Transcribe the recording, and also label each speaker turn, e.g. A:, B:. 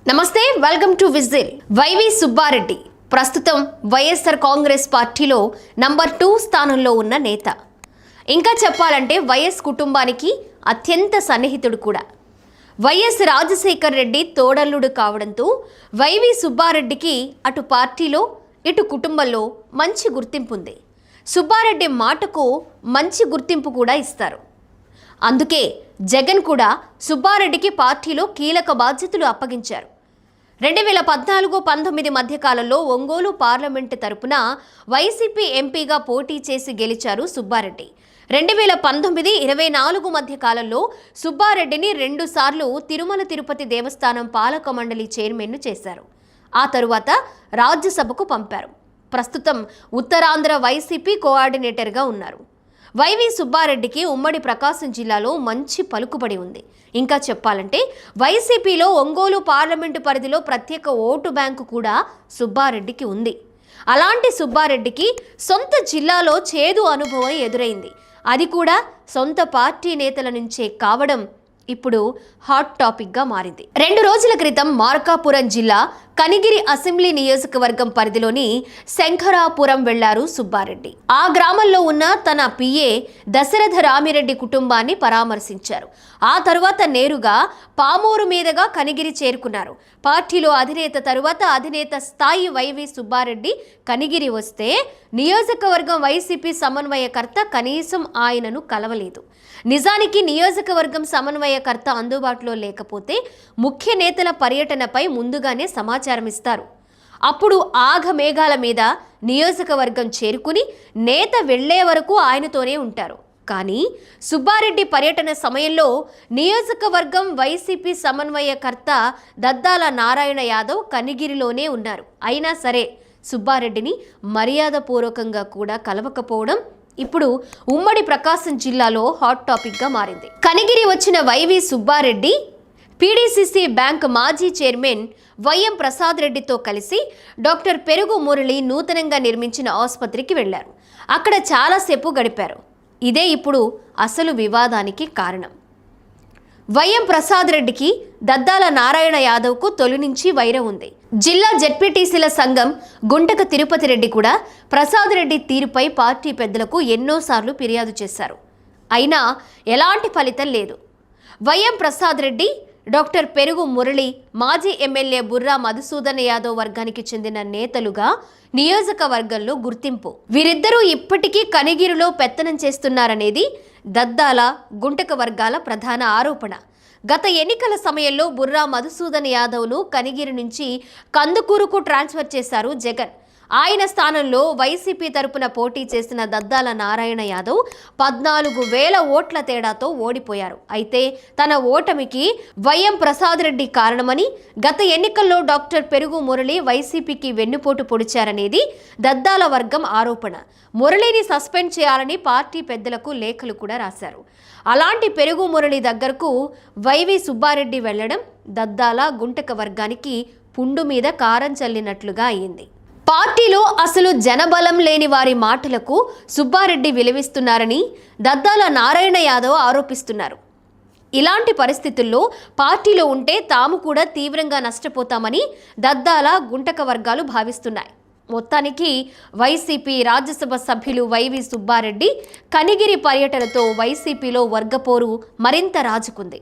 A: నమస్తే, welcome to Whistle. YV Subba Reddy ప్రస్తుతం వైఎస్ఆర్ కాంగ్రెస్ పార్టీలో నంబర్ 2 స్థానంలో ఉన్న నేత. ఇంకా చెప్పాలంటే వైఎస్ కుటుంబానికి అత్యంత సన్నిహితుడు కూడా. వైఎస్ రాజశేఖర్ రెడ్డి తోడల్లుడు కావడంతో వైవి సుబ్బారెడ్డికి అటు పార్టీలో ఇటు కుటుంబంలో మంచి గుర్తింపు ఉంది. సుబ్బారెడ్డి మాటకు మంచి గుర్తింపు కూడా ఇస్తారు. అందుకే జగన్ కూడా సుబ్బారెడ్డికి పార్టీలో కీలక బాధ్యతలు అప్పగించారు. 2014-19 మధ్యకాలంలో ఒంగోలు పార్లమెంటు తరపున వైసీపీ ఎంపీగా పోటీ చేసి గెలిచారు సుబ్బారెడ్డి. 2019-24 మధ్యకాలంలో సుబ్బారెడ్డిని 2 సార్లు తిరుమల తిరుపతి దేవస్థానం పాలక మండలి చైర్మన్ను చేశారు. ఆ తరువాత రాజ్యసభకు పంపారు. ప్రస్తుతం ఉత్తరాంధ్ర వైసీపీ కోఆర్డినేటర్గా ఉన్నారు. వైవి సుబ్బారెడ్డికి ఉమ్మడి ప్రకాశం జిల్లాలో మంచి పలుకుబడి ఉంది. ఇంకా చెప్పాలంటే వైసీపీలో ఒంగోలు పార్లమెంటు పరిధిలో ప్రత్యేక ఓటు బ్యాంకు కూడా సుబ్బారెడ్డికి ఉంది. అలాంటి సుబ్బారెడ్డికి సొంత జిల్లాలో చేదు అనుభవం ఎదురైంది. అది కూడా సొంత పార్టీ నేతల నుంచే కావడం ఇప్పుడు హాట్ టాపిక్గా మారింది. 2 రోజుల క్రితం మార్కాపురం జిల్లా కనిగిరి అసెంబ్లీ నియోజకవర్గం పరిధిలోని శంకరాపురం వెళ్లారు సుబ్బారెడ్డి. ఆ గ్రామంలో ఉన్న తన పిఏ దశరథ రామిరెడ్డి కుటుంబాన్ని పరామర్శించారు. ఆ తరువాత నేరుగా పామూరు మీదుగా కనిగిరి చేరుకున్నారు. పార్టీలో అధినేత తరువాత అధినేత స్థాయి వైవి సుబ్బారెడ్డి కనిగిరి వస్తే నియోజకవర్గం వైసీపీ సమన్వయకర్త కనీసం ఆయనను కలవలేదు. నిజానికి నియోజకవర్గం సమన్వయకర్త అందుబాటులో లేకపోతే ముఖ్య నేతల పర్యటనపై ముందుగానే సమాచారం ఇస్తారు. అప్పుడు ఆఘమేఘాల మీద నియోజకవర్గం చేరుకుని నేత వెళ్లే వరకు ఆయనతోనే ఉంటారు. కానీ సుబ్బారెడ్డి పర్యటన సమయంలో నియోజకవర్గం వైసీపీ సమన్వయకర్త దద్దాల నారాయణ యాదవ్ కనిగిరిలోనే ఉన్నారు. అయినా సరే సుబ్బారెడ్డిని మర్యాదపూర్వకంగా కూడా కలవకపోవడం ఇప్పుడు ఉమ్మడి ప్రకాశం జిల్లాలో హాట్ టాపిక్గా మారింది. కనిగిరి వచ్చిన వైవి సుబ్బారెడ్డి పీడీసీసీ బ్యాంక్ మాజీ చైర్మన్ వైఎం ప్రసాద్ రెడ్డితో కలిసి డాక్టర్ పెరుగు మురళి నూతనంగా నిర్మించిన ఆసుపత్రికి వెళ్లారు. అక్కడ చాలాసేపు గడిపారు. ఇదే ఇప్పుడు అసలు వివాదానికి కారణం. వైఎం ప్రసాద్ రెడ్డికి దద్దాల నారాయణ యాదవ్కు తొలి నుంచి వైరం ఉంది. జిల్లా జెడ్పీటీసీల సంఘం గుంటక తిరుపతి రెడ్డి కూడా ప్రసాద్ రెడ్డి తీరుపై పార్టీ పెద్దలకు ఎన్నోసార్లు ఫిర్యాదు చేశారు. అయినా ఎలాంటి ఫలితం లేదు. వైఎం ప్రసాద్ రెడ్డి, డాక్టర్ పెరుగు మురళి మాజీ ఎమ్మెల్యే బుర్రా మధుసూదన్ యాదవ్ వర్గానికి చెందిన నేతలుగా నియోజకవర్గంలో గుర్తింపు. వీరిద్దరూ ఇప్పటికీ కనిగిరిలో పెత్తనం చేస్తున్నారనేది దద్దాల గుంటక వర్గాల ప్రధాన ఆరోపణ. గత ఎన్నికల సమయంలో బుర్రా మధుసూదన్ యాదవ్ను కనిగిరి నుంచి కందుకూరుకు ట్రాన్స్ఫర్ చేశారు జగన్. ఆయన స్థానంలో వైసీపీ తరపున పోటీ చేసిన దద్దాల నారాయణ యాదవ్ 14,000 ఓట్ల తేడాతో ఓడిపోయారు. అయితే తన ఓటమికి వైఎం ప్రసాద్ రెడ్డి కారణమని, గత ఎన్నికల్లో డాక్టర్ పెరుగు మురళి వైసీపీకి వెన్నుపోటు పొడిచారనేది దద్దాల వర్గం ఆరోపణ. మురళిని సస్పెండ్ చేయాలని పార్టీ పెద్దలకు లేఖలు కూడా రాశారు. అలాంటి పెరుగు మురళి దగ్గరకు వైవి సుబ్బారెడ్డి వెళ్లడం దద్దాల గుంటక వర్గానికి పుండు మీద కారం చల్లినట్లుగా అయింది. పార్టీలో అసలు జనబలం లేని వారి మాటలకు సుబ్బారెడ్డి విలువిస్తున్నారని దద్దాల నారాయణ యాదవ్ ఆరోపిస్తున్నారు. ఇలాంటి పరిస్థితుల్లో పార్టీలో ఉంటే తాము కూడా తీవ్రంగా నష్టపోతామని దద్దాల గుంటక వర్గాలు భావిస్తున్నాయి. మొత్తానికి వైసీపీ రాజ్యసభ సభ్యులు వైవి సుబ్బారెడ్డి కనిగిరి పర్యటనతో వైసీపీలో వర్గపోరు మరింత రాజుకుంది.